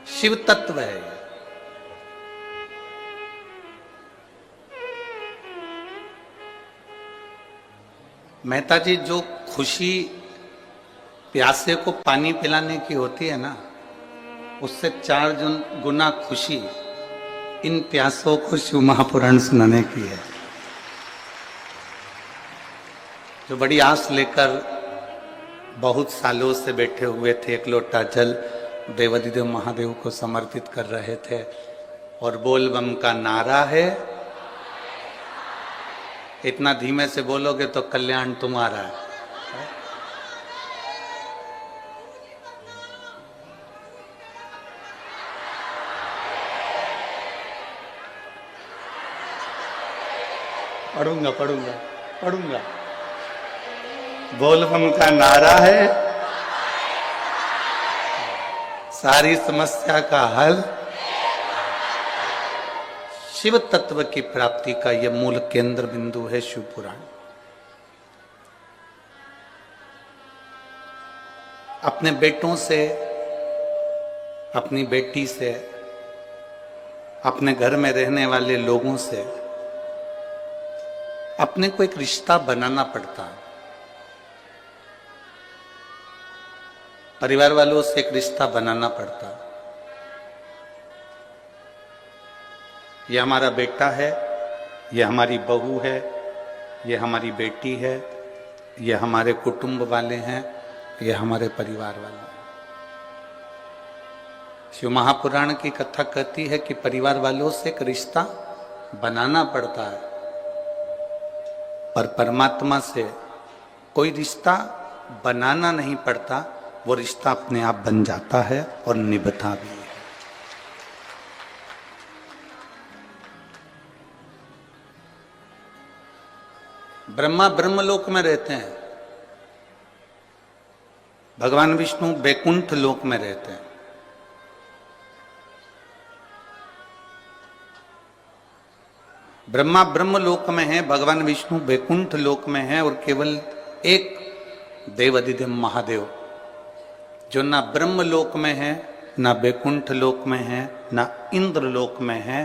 शिव तत्व है ये। मेहता जी, जो खुशी प्यासे को पानी पिलाने की होती है ना, उससे 4 गुना खुशी इन प्यासों को शिव महापुराण सुनाने की है। जो बड़ी आस लेकर बहुत सालों से बैठे हुए थे, एक लोटा जल देवाधिदेव महादेव को समर्पित कर रहे थे और बोल बम का नारा है। इतना धीमे से बोलोगे तो कल्याण तुम्हारा है। पढ़ूंगा पढ़ूंगा पढ़ूंगा। बोल बम का नारा है, सारी समस्या का हल, शिव तत्व की प्राप्ति का यह मूल केंद्र बिंदु है शिव पुराण। अपने बेटों से, अपनी बेटी से, अपने घर में रहने वाले लोगों से अपने को एक रिश्ता बनाना पड़ता है। परिवार वालों से एक रिश्ता बनाना पड़ता है। ये हमारा बेटा है, ये हमारी बहू है, ये हमारी बेटी है, ये हमारे कुटुंब वाले हैं, ये हमारे परिवार वाले हैं। शिव महापुराण की कथा कहती है कि परिवार वालों से एक रिश्ता बनाना पड़ता है, पर परमात्मा से कोई रिश्ता बनाना नहीं पड़ता, वो रिश्ता अपने आप बन जाता है और निभता भी है। ब्रह्मा ब्रह्मलोक में रहते हैं, भगवान विष्णु बैकुंठ लोक में रहते हैं। ब्रह्मा ब्रह्मलोक में है, भगवान विष्णु बैकुंठ लोक में है, और केवल एक देवाधिदेव महादेव जो ना ब्रह्मलोक में है, ना बैकुंठ लोक में है, ना इंद्र लोक में है,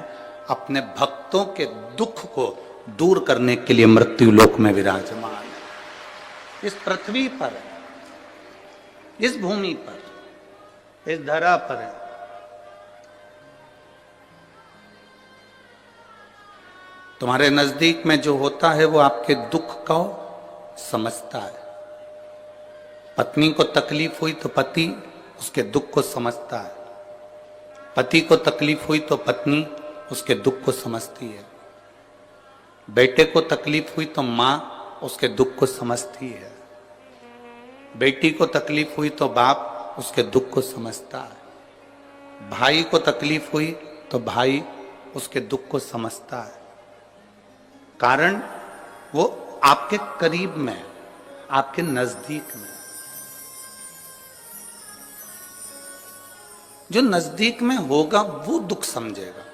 अपने भक्तों के दुख को दूर करने के लिए मृत्यु लोक में विराजमान है। इस पृथ्वी पर, इस भूमि पर, इस धरा पर है। तुम्हारे नजदीक में जो होता है वो आपके दुख को समझता है। पत्नी को तकलीफ हुई तो पति उसके दुख को समझता है, पति को तकलीफ हुई तो पत्नी उसके दुख को समझती है, बेटे को तकलीफ हुई तो माँ उसके दुख को समझती है, बेटी को तकलीफ हुई तो बाप उसके दुख को समझता है, भाई को तकलीफ हुई तो भाई उसके दुख को समझता है। कारण वो आपके करीब में, आपके नजदीक में। जो नजदीक में होगा वो दुख समझेगा।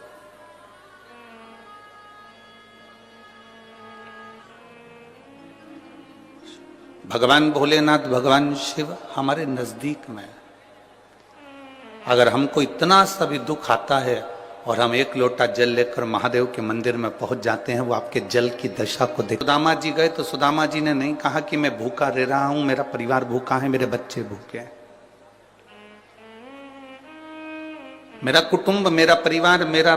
भगवान भोलेनाथ, भगवान शिव हमारे नजदीक में। अगर हमको इतना सा भी दुख आता है और हम एक लोटा जल लेकर महादेव के मंदिर में पहुंच जाते हैं, वो आपके जल की दशा को देख। सुदामा जी गए तो सुदामा जी ने नहीं कहा कि मैं भूखा रह रहा हूं, मेरा परिवार भूखा है, मेरे बच्चे भूखे हैं, मेरा कुटुंब, मेरा परिवार, मेरा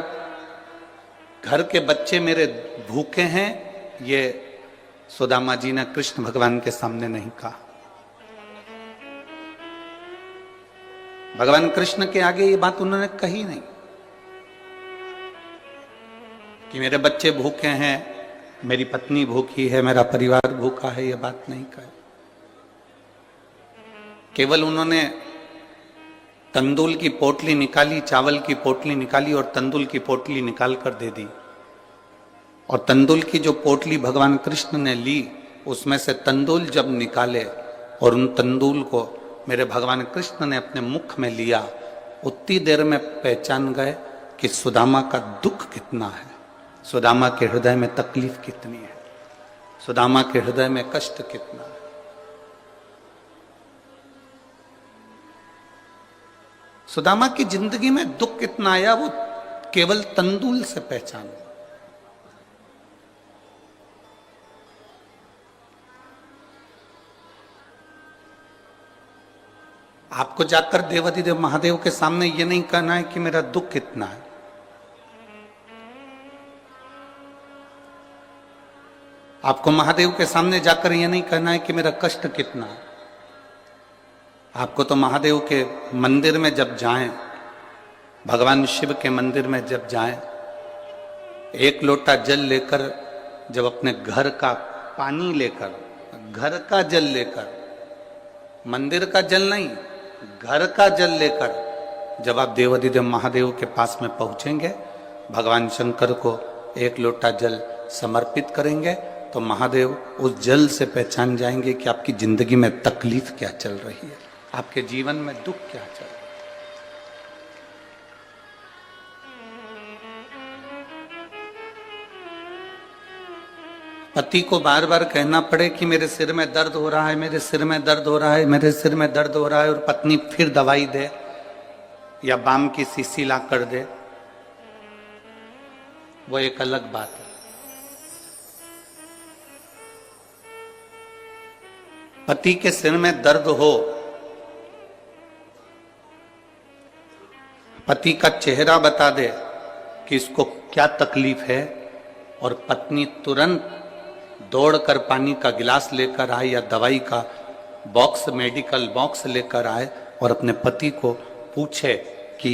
घर के बच्चे मेरे भूखे हैं। ये सुदामा जी ने कृष्ण भगवान के सामने नहीं कहा। भगवान कृष्ण के आगे ये बात उन्होंने कही नहीं कि मेरे बच्चे भूखे हैं, मेरी पत्नी भूखी है, मेरा परिवार भूखा है, ये बात नहीं कही। केवल उन्होंने तंदूल की पोटली निकाली, चावल की पोटली निकाली और तंदूल की पोटली निकाल कर दे दी। और तंदूल की जो पोटली भगवान कृष्ण ने ली, उसमें से तंदूल जब निकाले और उन तंदूल को मेरे भगवान कृष्ण ने अपने मुख में लिया, उतनी देर में पहचान गए कि सुदामा का दुख कितना है, सुदामा के हृदय में तकलीफ कितनी है, सुदामा के हृदय में कष्ट कितना है। सुदामा की जिंदगी में दुख कितना आया वो केवल तंदुल से पहचान। आपको जाकर देवाधिदेव महादेव के सामने ये नहीं कहना है कि मेरा दुख कितना है। आपको महादेव के सामने जाकर ये नहीं कहना है कि मेरा कष्ट कितना है। आपको तो महादेव के मंदिर में जब जाएं, भगवान शिव के मंदिर में जब जाएं, एक लोटा जल लेकर, जब अपने घर का पानी लेकर, घर का जल लेकर, मंदिर का जल नहीं, घर का जल लेकर जब आप देवाधिदेव महादेव के पास में पहुंचेंगे, भगवान शंकर को एक लोटा जल समर्पित करेंगे, तो महादेव उस जल से पहचान जाएंगे कि आपकी जिंदगी में तकलीफ क्या चल रही है, आपके जीवन में दुख क्या चल रहा है। पति को बार बार कहना पड़े कि मेरे सिर में दर्द हो रहा है, मेरे सिर में दर्द हो रहा है, मेरे सिर में दर्द हो रहा है, और पत्नी फिर दवाई दे या बाम की शीशी ला कर दे, वो एक अलग बात है। पति के सिर में दर्द हो, पति का चेहरा बता दे कि इसको क्या तकलीफ है, और पत्नी तुरंत दौड़कर पानी का गिलास लेकर आए या दवाई का बॉक्स, मेडिकल बॉक्स लेकर आए और अपने पति को पूछे कि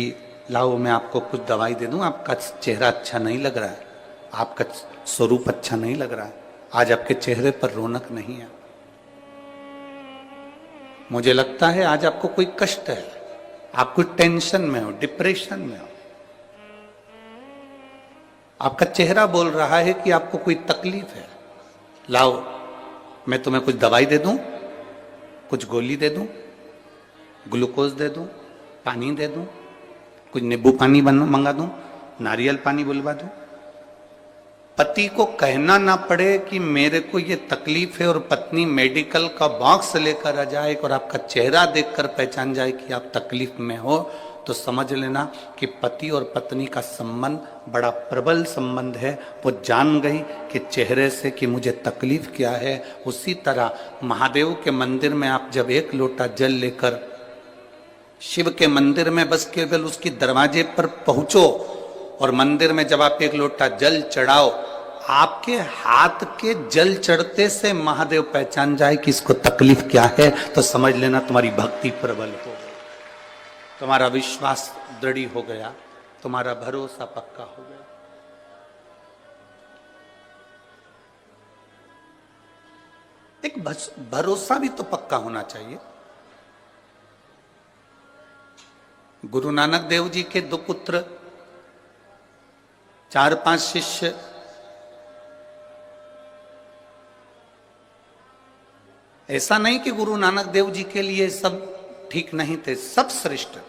लाओ मैं आपको कुछ दवाई दे दूं, आपका चेहरा अच्छा नहीं लग रहा है, आपका स्वरूप अच्छा नहीं लग रहा है, आज आपके चेहरे पर रौनक नहीं है, मुझे लगता है आज आपको कोई कष्ट है, आप कोई टेंशन में हो, डिप्रेशन में हो, आपका चेहरा बोल रहा है कि आपको कोई तकलीफ है, लाओ मैं तुम्हें कुछ दवाई दे दूं, कुछ गोली दे दूं, ग्लूकोज दे दूं, पानी दे दूं, कुछ नींबू पानी मंगा दूं, नारियल पानी बुलवा दूं। पति को कहना ना पड़े कि मेरे को ये तकलीफ है, और पत्नी मेडिकल का बॉक्स लेकर आ जाए और आपका चेहरा देखकर पहचान जाए कि आप तकलीफ में हो, तो समझ लेना कि पति और पत्नी का संबंध बड़ा प्रबल संबंध है। वो जान गई कि चेहरे से कि मुझे तकलीफ क्या है। उसी तरह महादेव के मंदिर में आप जब एक लोटा जल लेकर शिव के मंदिर में बस केवल उसकी दरवाजे पर पहुंचो, और मंदिर में जब आप एक लोटा जल चढ़ाओ, आपके हाथ के जल चढ़ते से महादेव पहचान जाए कि इसको तकलीफ क्या है, तो समझ लेना तुम्हारी भक्ति प्रबल हो गई, तुम्हारा विश्वास दृढ़ हो गया, तुम्हारा भरोसा पक्का हो गया। एक भरोसा भी तो पक्का होना चाहिए। गुरु नानक देव जी के 2 पुत्र, 4-5 शिष्य, ऐसा नहीं कि गुरु नानक देव जी के लिए सब ठीक नहीं थे, सब श्रेष्ठ थे।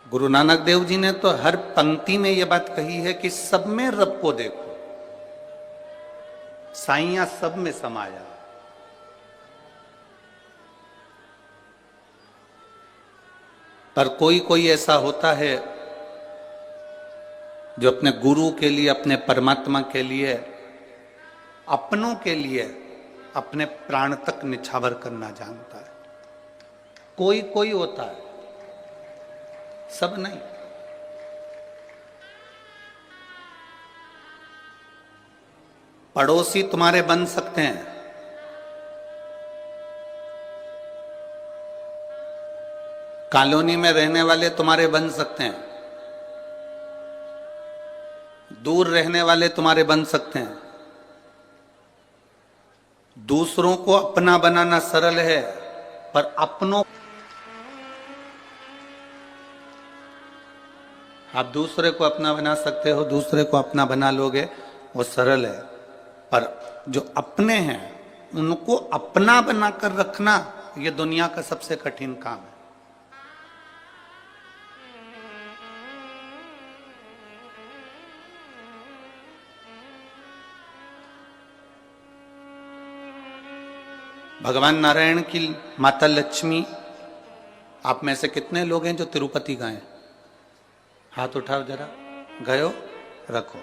गुरु नानक देव जी ने तो हर पंक्ति में यह बात कही है कि सब में रब को देखो, साईया सब में समाया। पर कोई कोई ऐसा होता है जो अपने गुरु के लिए, अपने परमात्मा के लिए, अपनों के लिए अपने प्राण तक निछावर करना जानता है। कोई कोई होता है, सब नहीं। पड़ोसी तुम्हारे बन सकते हैं, कॉलोनी में रहने वाले तुम्हारे बन सकते हैं, दूर रहने वाले तुम्हारे बन सकते हैं। दूसरों को अपना बनाना सरल है, पर अपनों, आप दूसरे को अपना बना सकते हो, दूसरे को अपना बना लोगे, वो सरल है, पर जो अपने हैं उनको अपना बनाकर रखना, ये दुनिया का सबसे कठिन काम है। भगवान नारायण की माता लक्ष्मी, आप में से कितने लोग हैं जो तिरुपति गए? हाथ उठाओ जरा। गए हो? रखो।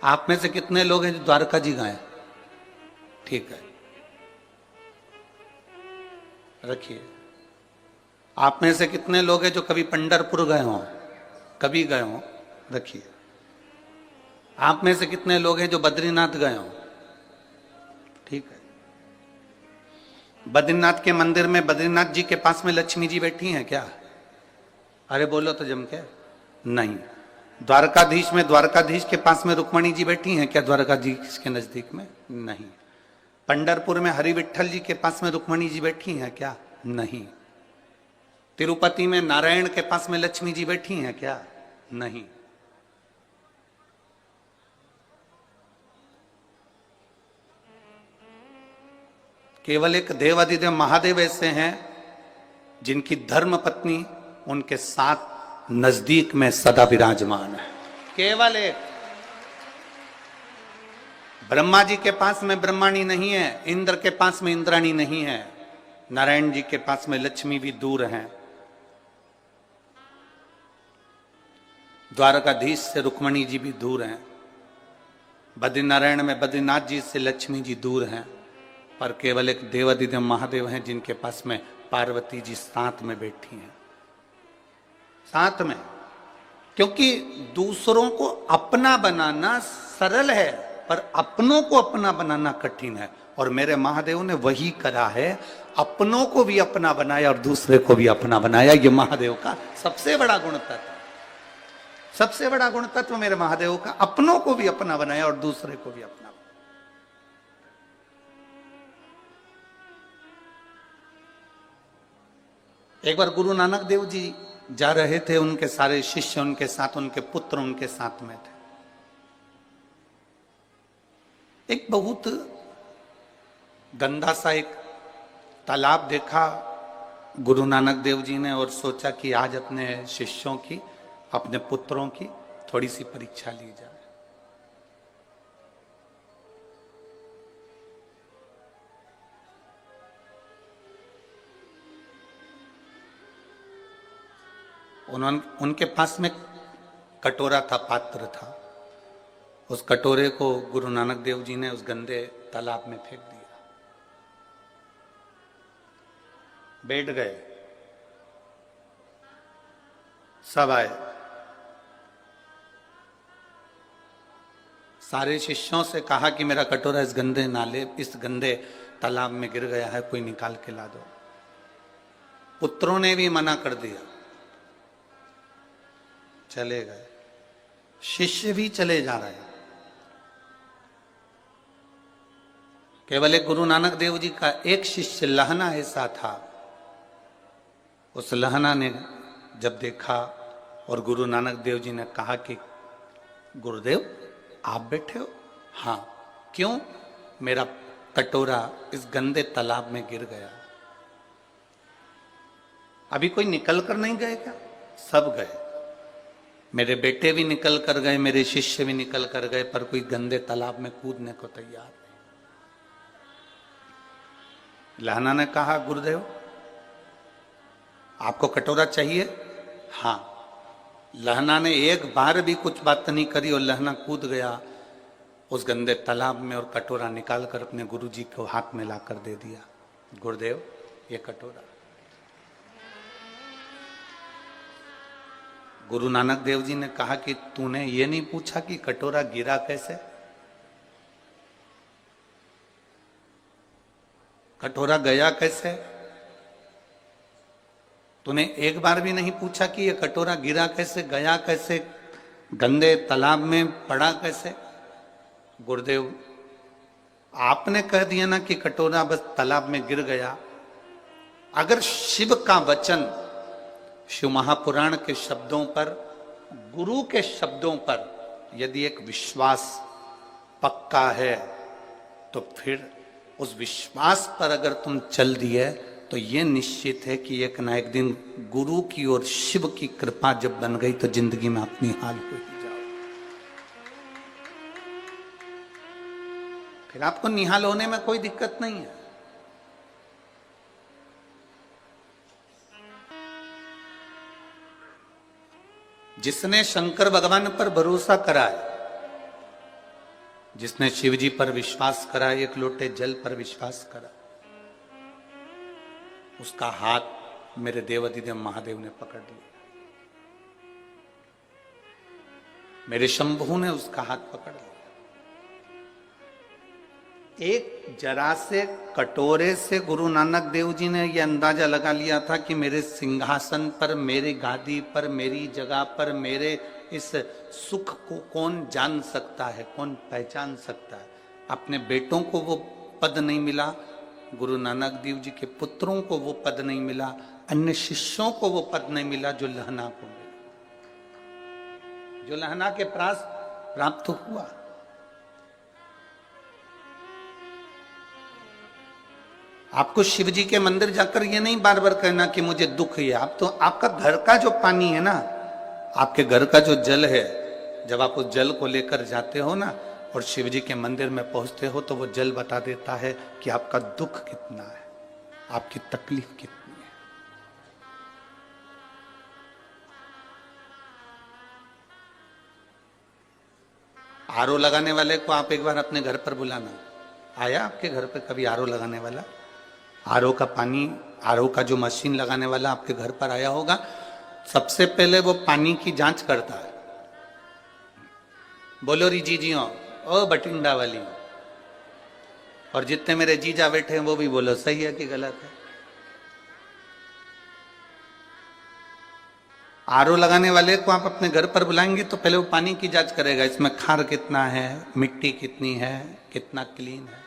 आप में से कितने लोग हैं जो द्वारका जी गए? ठीक है, रखिए। आप में से कितने लोग हैं जो कभी पंढरपुर गए हो? कभी गए हो? रखिए। आप में से कितने लोग हैं जो बद्रीनाथ गए हो? ठीक है। बद्रीनाथ के मंदिर में, बद्रीनाथ जी के पास में लक्ष्मी जी बैठी हैं क्या? अरे बोलो तो जम के। नहीं। द्वारकाधीश में, द्वारकाधीश के पास में रुक्मणी जी बैठी हैं क्या? द्वारकाधीश के नजदीक में? नहीं। पंढरपुर में हरि विठल जी के पास में रुक्मणी जी बैठी हैं क्या? नहीं। तिरुपति में नारायण के पास में लक्ष्मी जी बैठी हैं क्या? नहीं। केवल एक देवाधिदेव महादेव ऐसे हैं जिनकी धर्म पत्नी उनके साथ नजदीक में सदा विराजमान है। केवल एक। ब्रह्मा जी के पास में ब्रह्माणी नहीं है, इंद्र के पास में इंद्राणी नहीं है, नारायण जी के पास में लक्ष्मी भी दूर हैं, द्वारकाधीश से रुक्मणी जी भी दूर हैं, बद्रीनारायण में बद्रीनाथ जी से लक्ष्मी जी दूर हैं, पर केवल एक देवाधिदेव महादेव हैं जिनके पास में पार्वती जी साथ में बैठी हैं, साथ में। क्योंकि दूसरों को अपना बनाना सरल है, पर अपनों को अपना बनाना कठिन है। और मेरे महादेव ने वही करा है, अपनों को भी अपना बनाया और दूसरे को भी अपना बनाया। ये महादेव का सबसे बड़ा गुण तत्व, सबसे बड़ा गुण तत्व मेरे महादेव का, अपनों को भी अपना बनाया और दूसरे को भी अपना। एक बार गुरु नानक देव जी जा रहे थे, उनके सारे शिष्य उनके साथ, उनके पुत्र उनके साथ में थे। एक बहुत गंदा सा एक तालाब देखा गुरु नानक देव जी ने और सोचा कि आज अपने शिष्यों की, अपने पुत्रों की थोड़ी सी परीक्षा ली जाए। उनके पास में कटोरा था, पात्र था। उस कटोरे को गुरु नानक देव जी ने उस गंदे तालाब में फेंक दिया। बैठ गए, सब आए, सारे शिष्यों से कहा कि मेरा कटोरा इस गंदे नाले, इस गंदे तालाब में गिर गया है, कोई निकाल के ला दो। पुत्रों ने भी मना कर दिया, चले गए। शिष्य भी चले जा रहे हैं। केवल एक गुरु नानक देव जी का एक शिष्य लहना ऐसा था, उस लहना ने जब देखा और गुरु नानक देव जी ने कहा कि गुरुदेव आप बैठे हो? हाँ। क्यों? मेरा कटोरा इस गंदे तालाब में गिर गया। अभी कोई निकल कर नहीं गए क्या? सब गए। मेरे बेटे भी निकल कर गए, मेरे शिष्य भी निकल कर गए, पर कोई गंदे तालाब में कूदने को तैयार नहीं। लहना ने कहा गुरुदेव आपको कटोरा चाहिए? हाँ। लहना ने एक बार भी कुछ बात नहीं करी और लहना कूद गया उस गंदे तालाब में और कटोरा निकाल कर अपने गुरुजी को हाथ में लाकर दे दिया। गुरुदेव ये कटोरा। गुरु नानक देव जी ने कहा कि तूने ये नहीं पूछा कि कटोरा गिरा कैसे? कटोरा गया कैसे? तूने एक बार भी नहीं पूछा कि ये कटोरा गिरा कैसे, गया कैसे, गंदे तालाब में पड़ा कैसे? गुरुदेव आपने कह दिया ना कि कटोरा बस तालाब में गिर गया। अगर शिव का वचन, शिव महापुराण के शब्दों पर, गुरु के शब्दों पर यदि एक विश्वास पक्का है, तो फिर उस विश्वास पर अगर तुम चल दिए तो ये निश्चित है कि एक ना एक दिन गुरु की और शिव की कृपा जब बन गई तो जिंदगी में अपनी हाल हो ही जाओ। फिर आपको निहाल होने में कोई दिक्कत नहीं है। जिसने शंकर भगवान पर भरोसा करा है, जिसने शिव जी पर विश्वास करा, एक लोटे जल पर विश्वास करा, उसका हाथ मेरे देवाधिदेव महादेव ने पकड़ लिया। मेरे शंभू ने उसका हाथ पकड़ लिया। एक जरा से कटोरे से गुरु नानक देव जी ने यह अंदाजा लगा लिया था कि मेरे सिंहासन पर, मेरी गादी पर, मेरी जगह पर, मेरे इस सुख को कौन जान सकता है, कौन पहचान सकता है। अपने बेटों को वो पद नहीं मिला, गुरु नानक देव जी के पुत्रों को वो पद नहीं मिला, अन्य शिष्यों को वो पद नहीं मिला जो लहना को मिला, जो लहना के पास प्राप्त हुआ। आपको शिव जी के मंदिर जाकर ये नहीं बार बार कहना कि मुझे दुख है। आप तो, आपका घर का जो पानी है ना, आपके घर का जो जल है, जब आप उस जल को लेकर जाते हो ना और शिव जी के मंदिर में पहुंचते हो, तो वो जल बता देता है कि आपका दुख कितना है, आपकी तकलीफ कितनी है। आरओ लगाने वाले को आप एक बार अपने घर पर बुलाना। आया आपके घर पर कभी आरओ लगाने वाला? आरओ का पानी, आरओ का जो मशीन लगाने वाला आपके घर पर आया होगा, सबसे पहले वो पानी की जांच करता है। बोलो री जीजियों, ओ बटिंडा वाली, और जितने मेरे जीजा बैठे हैं वो भी बोलो सही है कि गलत है। आरओ लगाने वाले को आप अपने घर पर बुलाएंगे तो पहले वो पानी की जांच करेगा, इसमें खार कितना है, मिट्टी कितनी है, कितना क्लीन है,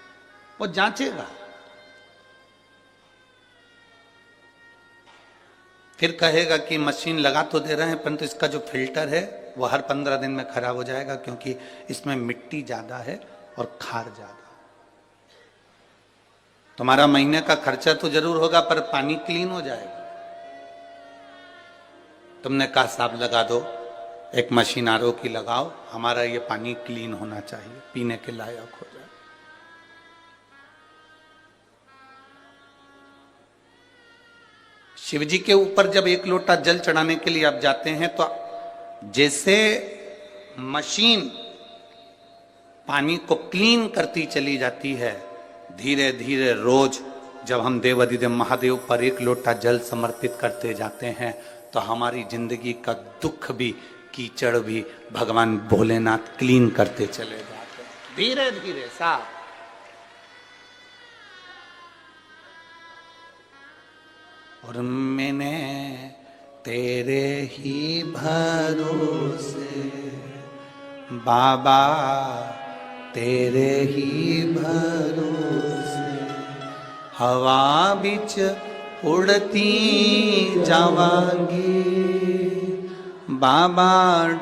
वो जांचेगा। फिर कहेगा कि मशीन लगा तो दे रहे हैं परंतु इसका जो फिल्टर है वो हर 15 दिन में खराब हो जाएगा, क्योंकि इसमें मिट्टी ज्यादा है और खार ज्यादा। तुम्हारा महीने का खर्चा तो जरूर होगा पर पानी क्लीन हो जाएगा। तुमने कहा साहब लगा दो, एक मशीन आरओ की लगाओ, हमारा ये पानी क्लीन होना चाहिए, पीने के लायक हो जाए। शिव जी के ऊपर जब एक लोटा जल चढ़ाने के लिए आप जाते हैं तो जैसे मशीन पानी को क्लीन करती चली जाती है, धीरे धीरे रोज जब हम देवाधिदेव महादेव पर एक लोटा जल समर्पित करते जाते हैं तो हमारी जिंदगी का दुख भी, कीचड़ भी भगवान भोलेनाथ क्लीन करते चले जाते हैं, धीरे धीरे साफ। और मैंने तेरे ही भरोसे बाबा, तेरे ही भरोसे हवा बिच उड़ती जावांगी, बाबा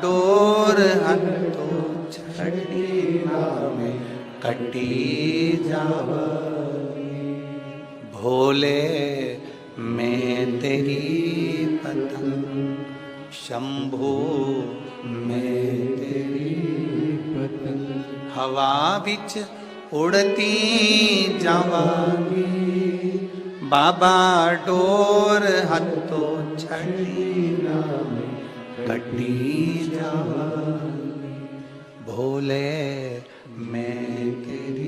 डोर हटो छड़ी में कटी जावांगी, भोले मैं तेरी पतंग, शंभो मैं तेरी पतंग, हवा बिच उड़ती जावांगी, बाबा डोर हथो छड़ी में कटी जावांगी, भोले मैं तेरी